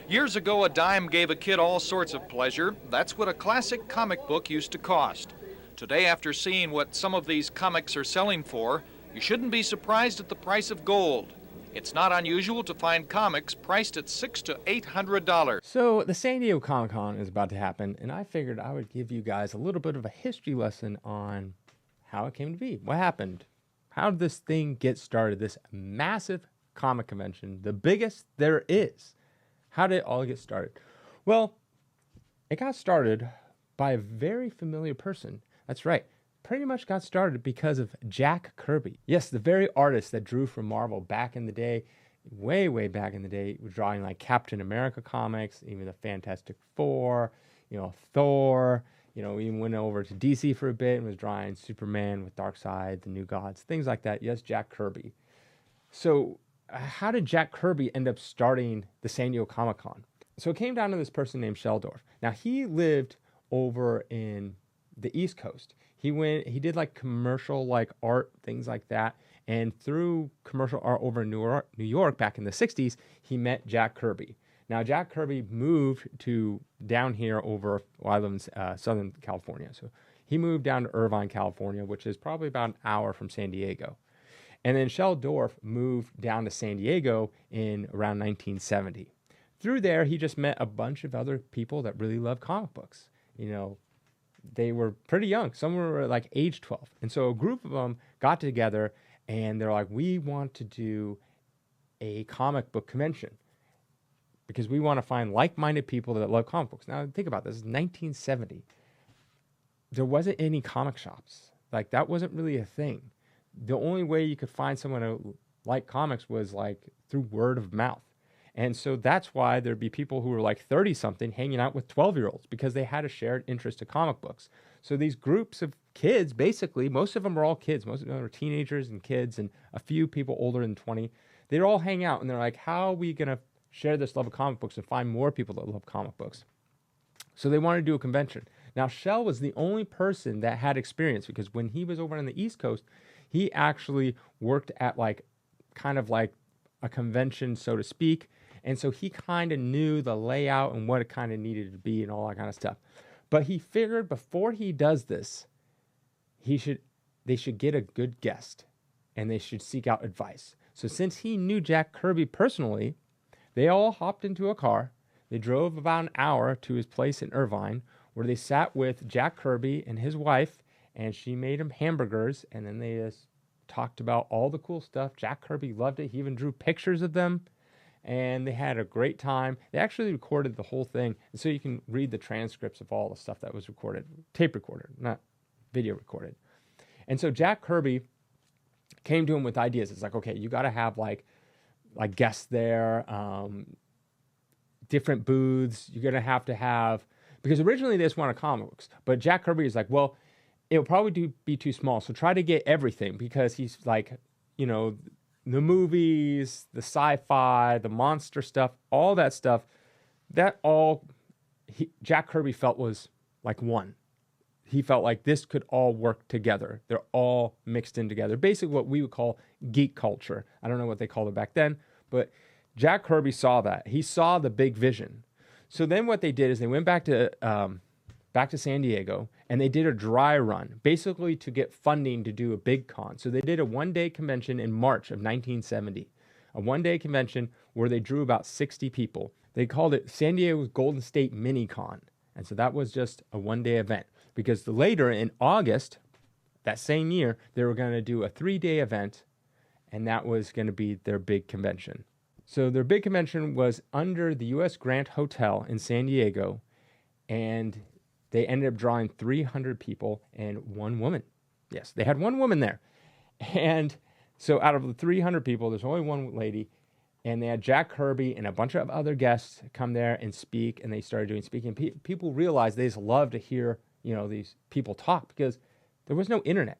Years ago, a dime gave a kid all sorts of pleasure. That's what a classic comic book used to cost. Today, after seeing what some of these comics are selling for, you shouldn't be surprised at the price of gold. It's not unusual to find comics priced at $600 to $800. So the San Diego Comic-Con is about to happen, and I figured I would give you guys a little bit of a history lesson on how it came to be. What happened? How did this thing get started? This massive comic convention, the biggest there is. How did it all get started? Well, it got started by a very familiar person. That's right. Pretty much got started because of Jack Kirby. Yes, the very artist that drew for Marvel back in the day, way, way back in the day, was drawing like Captain America comics, even the Fantastic Four, Thor, even went over to DC for a bit and was drawing Superman with Darkseid, the New Gods, things like that. Yes, Jack Kirby. So how did Jack Kirby end up starting the San Diego Comic-Con? So it came down to this person named Sheldorf. Now, he lived over in the East Coast. He did like commercial like art, things like that. And through commercial art over in New York back in the 60s, he met Jack Kirby. Now, Jack Kirby moved to down here I live in Southern California. So he moved down to Irvine, California, which is probably about an hour from San Diego. And then Sheldorf moved down to San Diego in around 1970. Through there, he just met a bunch of other people that really love comic books. They were pretty young. Some were like age 12. And so a group of them got together and they're like, we want to do a comic book convention because we want to find like-minded people that love comic books. Now, think about this. It's 1970. There wasn't any comic shops. Like, that wasn't really a thing. The only way you could find someone who liked comics was like through word of mouth. And so that's why there'd be people who were like 30-something hanging out with 12-year-olds because they had a shared interest in comic books. So these groups of kids, basically, most of them were all kids. Most of them were teenagers and kids and a few people older than 20. They'd all hang out and they're like, how are we going to share this love of comic books and find more people that love comic books? So they wanted to do a convention. Now, Shell was the only person that had experience because when he was over on the East Coast, he actually worked at kind of like a convention, so to speak. And so he kind of knew the layout and what it kind of needed to be and all that kind of stuff. But he figured before he does this, they should get a good guest and they should seek out advice. So since he knew Jack Kirby personally, they all hopped into a car. They drove about an hour to his place in Irvine where they sat with Jack Kirby and his wife, and she made him hamburgers, and then they just talked about all the cool stuff. Jack Kirby loved it. He even drew pictures of them, and they had a great time. They actually recorded the whole thing, and so you can read the transcripts of all the stuff that was recorded, tape recorded, not video recorded. And so Jack Kirby came to him with ideas. It's like, okay, you got to have like guests there, different booths. You're going to have, because originally they just wanted comic books, but Jack Kirby is like, well, it'll probably be too small. So try to get everything because he's like, the movies, the sci-fi, the monster stuff, all that stuff, Jack Kirby felt was like one. He felt like this could all work together. They're all mixed in together. Basically what we would call geek culture. I don't know what they called it back then, but Jack Kirby saw that. He saw the big vision. So then what they did is they went back to San Diego, and they did a dry run, basically to get funding to do a big con. So they did a one-day convention in March of 1970, a one-day convention where they drew about 60 people. They called it San Diego's Golden State Mini Con. And so that was just a one-day event because later in August, that same year, they were going to do a 3-day event, and that was going to be their big convention. So their big convention was under the U.S. Grant Hotel in San Diego, and they ended up drawing 300 people and one woman. Yes, they had one woman there. And so out of the 300 people, there's only one lady, and they had Jack Kirby and a bunch of other guests come there and speak, and they started doing speaking. People realized they just love to hear, these people talk because there was no internet.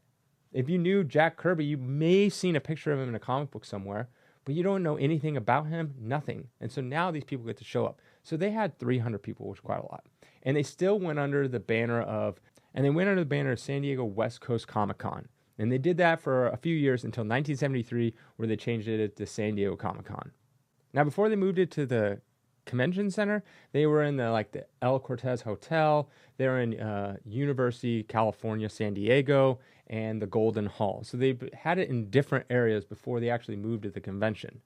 If you knew Jack Kirby, you may have seen a picture of him in a comic book somewhere, but you don't know anything about him, nothing. And so now these people get to show up. So they had 300 people, which is quite a lot. And they still went under the banner of San Diego West Coast Comic Con. And they did that for a few years until 1973, where they changed it to San Diego Comic Con. Now, before they moved it to the convention center. They were in the El Cortez Hotel. They're in University, California, San Diego, and the Golden Hall. So they had it in different areas before they actually moved to the convention.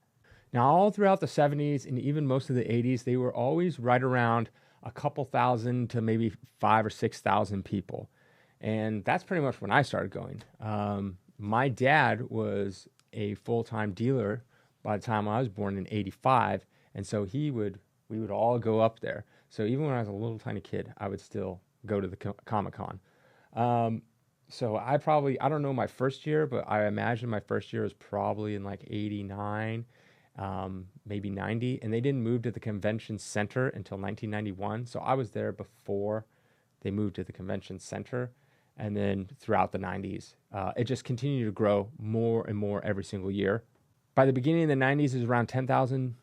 Now, all throughout the 70s and even most of the 80s, they were always right around a couple thousand to maybe 5,000 or 6,000 people. And that's pretty much when I started going. My dad was a full-time dealer by the time I was born in 85. And so we would all go up there. So even when I was a little tiny kid, I would still go to the Comic-Con. So I don't know my first year, but I imagine my first year was probably in like 89, maybe 90. And they didn't move to the convention center until 1991. So I was there before they moved to the convention center. And then throughout the 90s, it just continued to grow more and more every single year. By the beginning of the 90s, it was around 10,000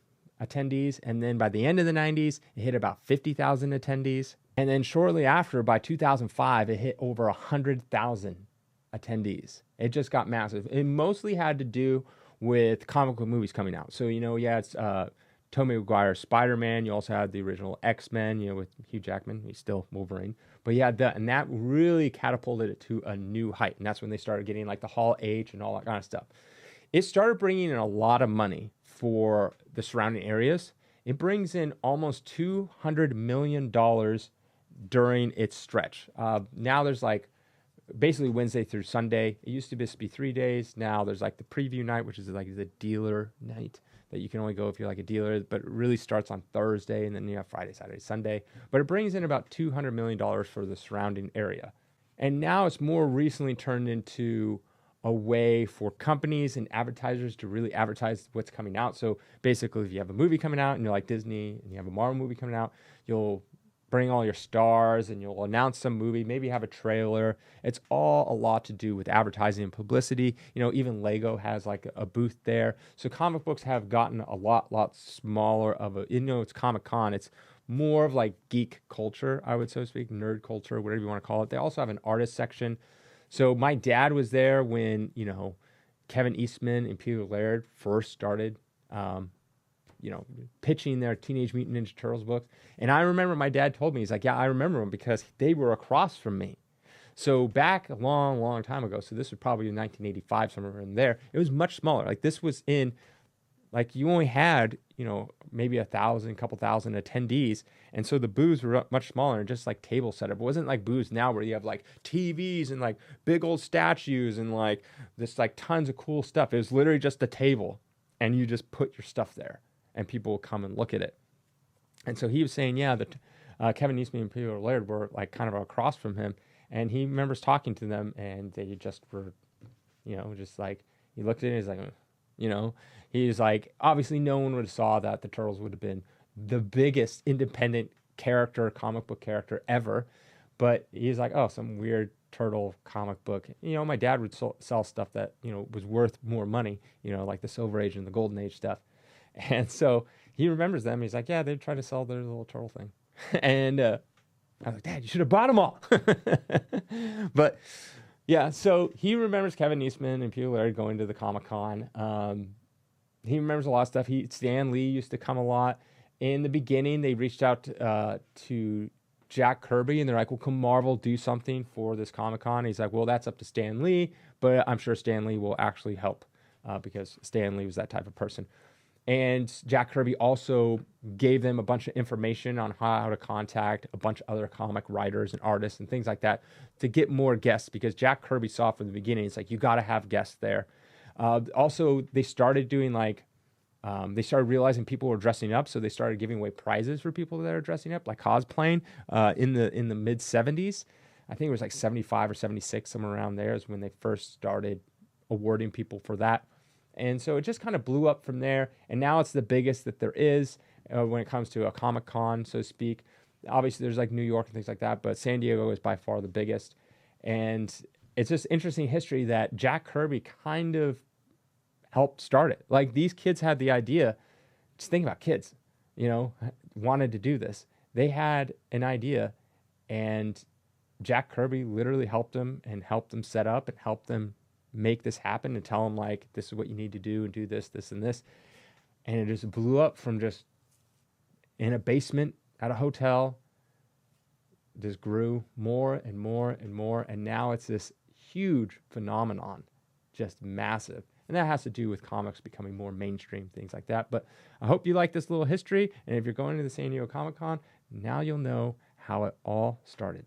attendees. And then by the end of the 90s, it hit about 50,000 attendees. And then shortly after, by 2005, it hit over 100,000 attendees. It just got massive. It mostly had to do with comic book movies coming out. So, it's Tobey Maguire's Spider-Man. You also had the original X-Men, with Hugh Jackman. He's still Wolverine. But yeah, and that really catapulted it to a new height. And that's when they started getting like the Hall H and all that kind of stuff. It started bringing in a lot of money for the surrounding areas. It brings in almost $200 million during its stretch. Now there's like basically Wednesday through Sunday. It used to just be 3 days. Now there's like the preview night, which is like the dealer night that you can only go if you're like a dealer, but it really starts on Thursday, and then you have Friday, Saturday, Sunday. But it brings in about $200 million for the surrounding area. And now it's more recently turned into a way for companies and advertisers to really advertise what's coming out. So basically, if you have a movie coming out and you're like Disney and you have a Marvel movie coming out, you'll bring all your stars and you'll announce some movie, maybe have a trailer. It's all a lot to do with advertising and publicity. Even Lego has like a booth there. So comic books have gotten a lot smaller of it's Comic-Con. It's more of like geek culture, I would so to speak, nerd culture, whatever you want to call it. They also have an artist section. So my dad was there when, Kevin Eastman and Peter Laird first started, pitching their Teenage Mutant Ninja Turtles books. And I remember my dad told me, he's like, yeah, I remember them because they were across from me. So back a long time ago, so this was probably in 1985, somewhere in there, it was much smaller. Like this was in, like you only had, maybe 1,000, couple thousand attendees. And so the booths were much smaller and just like table setup. It wasn't like booths now where you have like TVs and like big old statues and like this like tons of cool stuff. It was literally just a table and you just put your stuff there and people will come and look at it. And so he was saying, yeah, that Kevin Eastman and Peter Laird were like kind of across from him. And he remembers talking to them and they just were, just like, he looked at it and he's like, he's like, obviously no one would have saw that the Turtles would have been the biggest independent comic book character ever. But he's like, oh, some weird turtle comic book. My dad would sell stuff that, was worth more money, like the Silver Age and the Golden Age stuff. And so he remembers them. He's like, yeah, they tried to sell their little turtle thing. And I was like, Dad, you should have bought them all. But yeah, so he remembers Kevin Eastman and Peter Laird going to the Comic-Con. He remembers a lot of stuff. Stan Lee used to come a lot. In the beginning, they reached out to Jack Kirby, and they're like, well, can Marvel do something for this Comic-Con? He's like, well, that's up to Stan Lee, but I'm sure Stan Lee will actually help because Stan Lee was that type of person. And Jack Kirby also gave them a bunch of information on how to contact a bunch of other comic writers and artists and things like that to get more guests, because Jack Kirby saw from the beginning, it's like, you got to have guests there. Also, they started doing they started realizing people were dressing up, so they started giving away prizes for people that are dressing up, like cosplaying. In the mid 70s, I think it was like 75 or 76, somewhere around there is when they first started awarding people for that. And so it just kind of blew up from there, and now it's the biggest that there is when it comes to a Comic-Con, so to speak. Obviously, there's like New York and things like that, but San Diego is by far the biggest. And it's just interesting history that Jack Kirby kind of helped start it. Like, these kids had the idea. Just think about kids, wanted to do this. They had an idea, and Jack Kirby literally helped them set up and helped them make this happen and tell them, like, this is what you need to do and do this, this, and this. And it just blew up from just in a basement at a hotel. Just grew more and more and more, and now it's this huge phenomenon, just massive. And that has to do with comics becoming more mainstream, things like that. But I hope you like this little history, and if you're going to the San Diego Comic-Con, now you'll know how it all started.